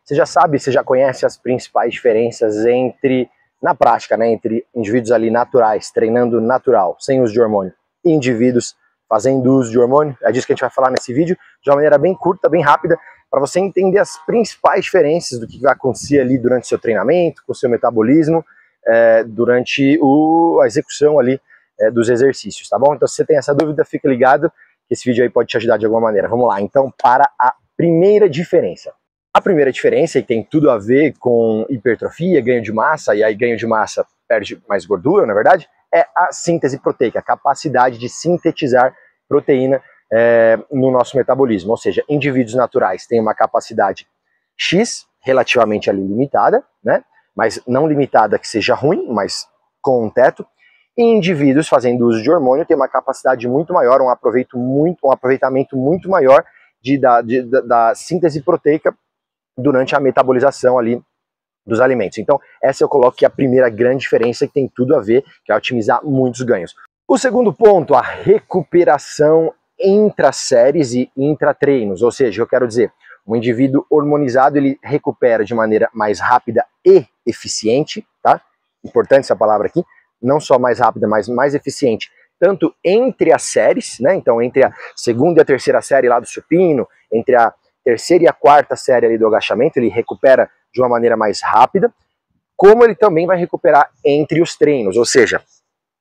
você já sabe, você já conhece as principais diferenças na prática, né, entre indivíduos ali naturais, treinando natural, sem uso de hormônio, e indivíduos fazendo uso de hormônio. É disso que a gente vai falar nesse vídeo, de uma maneira bem curta, bem rápida, para você entender as principais diferenças do que vai acontecer ali durante o seu treinamento, com o seu metabolismo, durante a execução ali dos exercícios, tá bom? Então, se você tem essa dúvida, fica ligado, que esse vídeo aí pode te ajudar de alguma maneira. Vamos lá, então, para a primeira diferença. A primeira diferença, e tem tudo a ver com hipertrofia, ganho de massa, e aí ganho de massa perde mais gordura, na verdade, é a síntese proteica, a capacidade de sintetizar proteína no nosso metabolismo. Ou seja, indivíduos naturais têm uma capacidade X, relativamente ali limitada, né? Mas não limitada que seja ruim, mas com um teto. E indivíduos fazendo uso de hormônio têm uma capacidade muito maior, um aproveitamento muito maior da síntese proteica durante a metabolização ali dos alimentos. Então, essa eu coloco que é a primeira grande diferença, que tem tudo a ver, que é otimizar muitos ganhos. O segundo ponto, a recuperação intra-séries e intratreinos, ou seja, eu quero dizer, um indivíduo hormonizado, ele recupera de maneira mais rápida e eficiente, tá? Importante essa palavra aqui, não só mais rápida, mas mais eficiente, tanto entre as séries, né? Então, entre a segunda e a terceira série lá do supino, entre a terceira e a quarta série ali do agachamento, ele recupera de uma maneira mais rápida, como ele também vai recuperar entre os treinos, ou seja,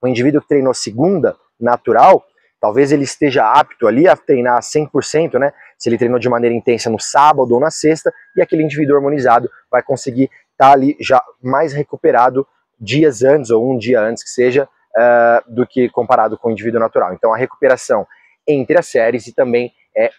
o indivíduo que treinou segunda, natural, talvez ele esteja apto ali a treinar 100%, né? Se ele treinou de maneira intensa no sábado ou na sexta, e aquele indivíduo hormonizado vai conseguir estar ali já mais recuperado dias antes, ou um dia antes que seja, do que comparado com o indivíduo natural. Então a recuperação entre as séries e também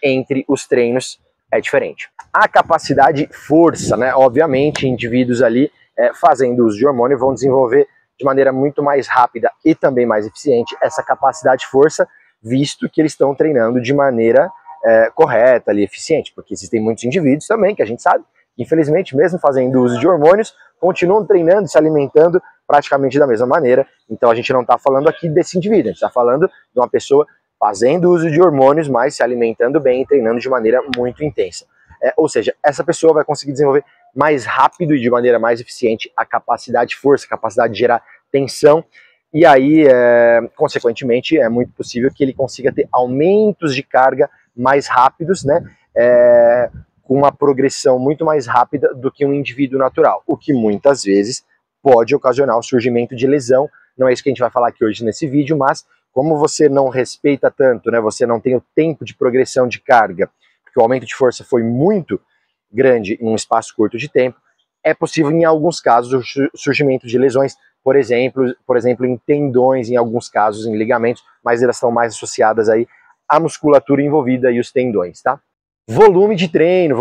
entre os treinos é diferente. A capacidade força, né? Obviamente, indivíduos ali fazendo uso de hormônio vão desenvolver de maneira muito mais rápida e também mais eficiente essa capacidade força, visto que eles estão treinando de maneira correta ali, eficiente, porque existem muitos indivíduos também, que a gente sabe, infelizmente, mesmo fazendo uso de hormônios, continuam treinando, se alimentando praticamente da mesma maneira. Então a gente não está falando aqui desse indivíduo, a gente está falando de uma pessoa fazendo uso de hormônios, mas se alimentando bem e treinando de maneira muito intensa. Ou seja, essa pessoa vai conseguir desenvolver mais rápido e de maneira mais eficiente a capacidade de força, a capacidade de gerar tensão, e aí, consequentemente, é muito possível que ele consiga ter aumentos de carga mais rápidos, né? Com uma progressão muito mais rápida do que um indivíduo natural, o que muitas vezes pode ocasionar o surgimento de lesão. Não é isso que a gente vai falar aqui hoje nesse vídeo, mas como você não respeita tanto, né, você não tem o tempo de progressão de carga, porque o aumento de força foi muito grande em um espaço curto de tempo, é possível em alguns casos o surgimento de lesões, por exemplo em tendões, em alguns casos em ligamentos, mas elas estão mais associadas aí à musculatura envolvida e os tendões, tá? Volume de treino,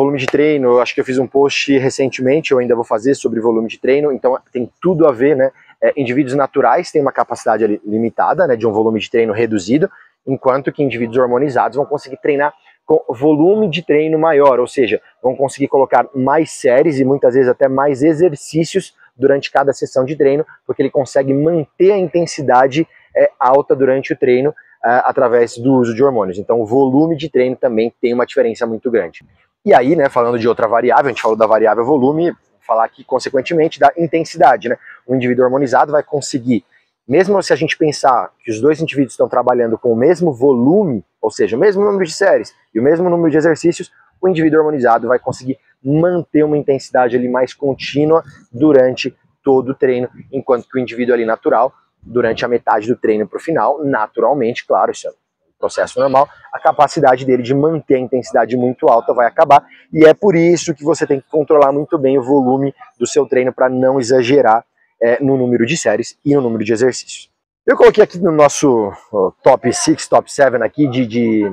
eu acho que eu fiz um post recentemente, eu ainda vou fazer sobre volume de treino, então tem tudo a ver, né? Indivíduos naturais têm uma capacidade limitada, né, de um volume de treino reduzido, enquanto que indivíduos hormonizados vão conseguir treinar com volume de treino maior, ou seja, vão conseguir colocar mais séries e muitas vezes até mais exercícios durante cada sessão de treino, porque ele consegue manter a intensidade alta durante o treino, através do uso de hormônios. Então o volume de treino também tem uma diferença muito grande. E aí, né, falando de outra variável, a gente falou da variável volume, vou falar aqui consequentemente da intensidade, né? O indivíduo hormonizado vai conseguir, mesmo se a gente pensar que os dois indivíduos estão trabalhando com o mesmo volume, ou seja, o mesmo número de séries e o mesmo número de exercícios, o indivíduo hormonizado vai conseguir manter uma intensidade ali mais contínua durante todo o treino, enquanto que o indivíduo ali natural, durante a metade do treino para o final, naturalmente, claro, isso é um processo normal, a capacidade dele de manter a intensidade muito alta vai acabar, e é por isso que você tem que controlar muito bem o volume do seu treino para não exagerar no número de séries e no número de exercícios. Eu coloquei aqui no nosso top 6, top 7 aqui de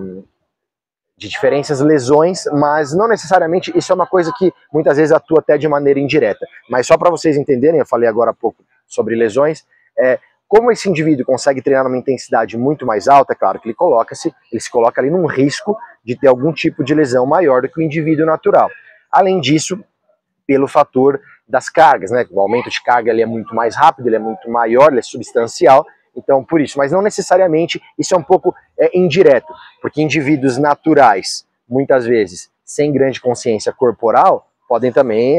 diferenças, lesões, mas não necessariamente isso é uma coisa que muitas vezes atua até de maneira indireta, mas só para vocês entenderem, eu falei agora há pouco sobre lesões, como esse indivíduo consegue treinar numa intensidade muito mais alta, é claro que ele se coloca ali num risco de ter algum tipo de lesão maior do que o indivíduo natural. Além disso, pelo fator das cargas, né? O aumento de carga ele é muito mais rápido, ele é muito maior, ele é substancial, então por isso. Mas não necessariamente, isso é um pouco indireto, porque indivíduos naturais, muitas vezes, sem grande consciência corporal, podem também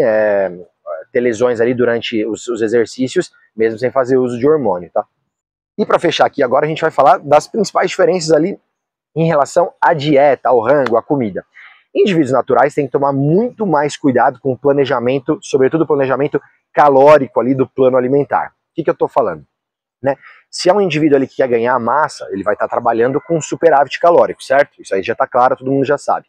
ter lesões ali durante os exercícios, mesmo sem fazer uso de hormônio, tá? E para fechar aqui agora, a gente vai falar das principais diferenças ali em relação à dieta, ao rango, à comida. Indivíduos naturais têm que tomar muito mais cuidado com o planejamento, sobretudo o planejamento calórico ali do plano alimentar. O que eu estou falando? Né? Se é um indivíduo ali que quer ganhar massa, ele vai estar trabalhando com superávit calórico, certo? Isso aí já está claro, todo mundo já sabe.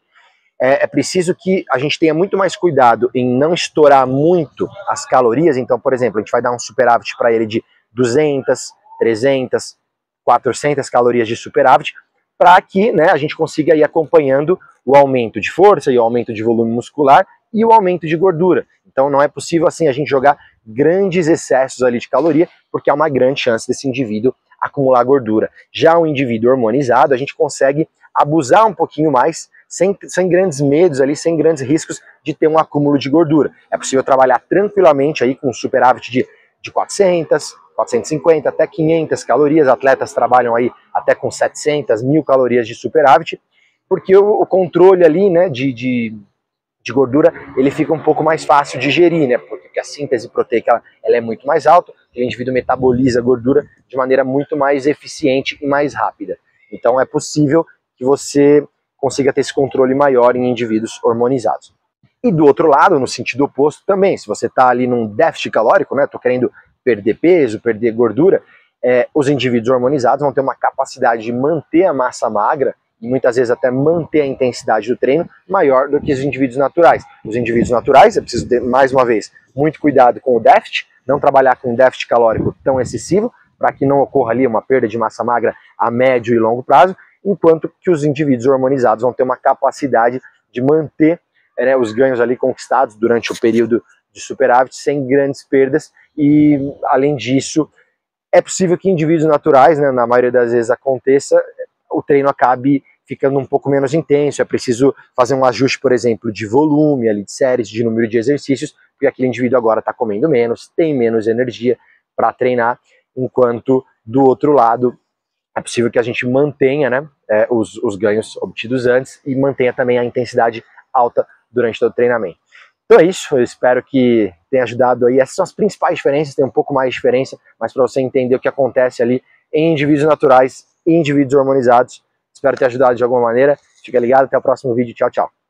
É preciso que a gente tenha muito mais cuidado em não estourar muito as calorias. Então, por exemplo, a gente vai dar um superávit para ele de 200, 300, 400 calorias de superávit, para que, né, a gente consiga ir acompanhando o aumento de força e o aumento de volume muscular e o aumento de gordura. Então não é possível assim a gente jogar grandes excessos ali de caloria, porque há uma grande chance desse indivíduo acumular gordura. Já o indivíduo hormonizado, a gente consegue abusar um pouquinho mais, sem grandes medos ali, sem grandes riscos de ter um acúmulo de gordura. É possível trabalhar tranquilamente aí com um superávit de 400, 450 até 500 calorias, atletas trabalham aí até com 700, 1000 calorias de superávit, porque o controle ali, né, de gordura, ele fica um pouco mais fácil de gerir, né, porque a síntese proteica ela é muito mais alta, e o indivíduo metaboliza a gordura de maneira muito mais eficiente e mais rápida. Então é possível que você consiga ter esse controle maior em indivíduos hormonizados. E do outro lado, no sentido oposto também, se você está ali num déficit calórico, né, tô querendo perder peso, perder gordura, os indivíduos hormonizados vão ter uma capacidade de manter a massa magra e muitas vezes até manter a intensidade do treino maior do que os indivíduos naturais. Os indivíduos naturais, é preciso ter, mais uma vez, muito cuidado com o déficit, não trabalhar com um déficit calórico tão excessivo, para que não ocorra ali uma perda de massa magra a médio e longo prazo, enquanto que os indivíduos hormonizados vão ter uma capacidade de manter, né, os ganhos ali conquistados durante o período de superávit sem grandes perdas. E além disso, é possível que indivíduos naturais, né, na maioria das vezes aconteça, o treino acabe ficando um pouco menos intenso, é preciso fazer um ajuste, por exemplo, de volume, ali, de séries, de número de exercícios, porque aquele indivíduo agora está comendo menos, tem menos energia para treinar, enquanto do outro lado é possível que a gente mantenha, né, os ganhos obtidos antes e mantenha também a intensidade alta durante todo o treinamento. Então é isso, eu espero que tenha ajudado aí. Essas são as principais diferenças, tem um pouco mais de diferença, mas para você entender o que acontece ali em indivíduos naturais e indivíduos hormonizados. Espero ter ajudado de alguma maneira. Fica ligado, até o próximo vídeo. Tchau, tchau.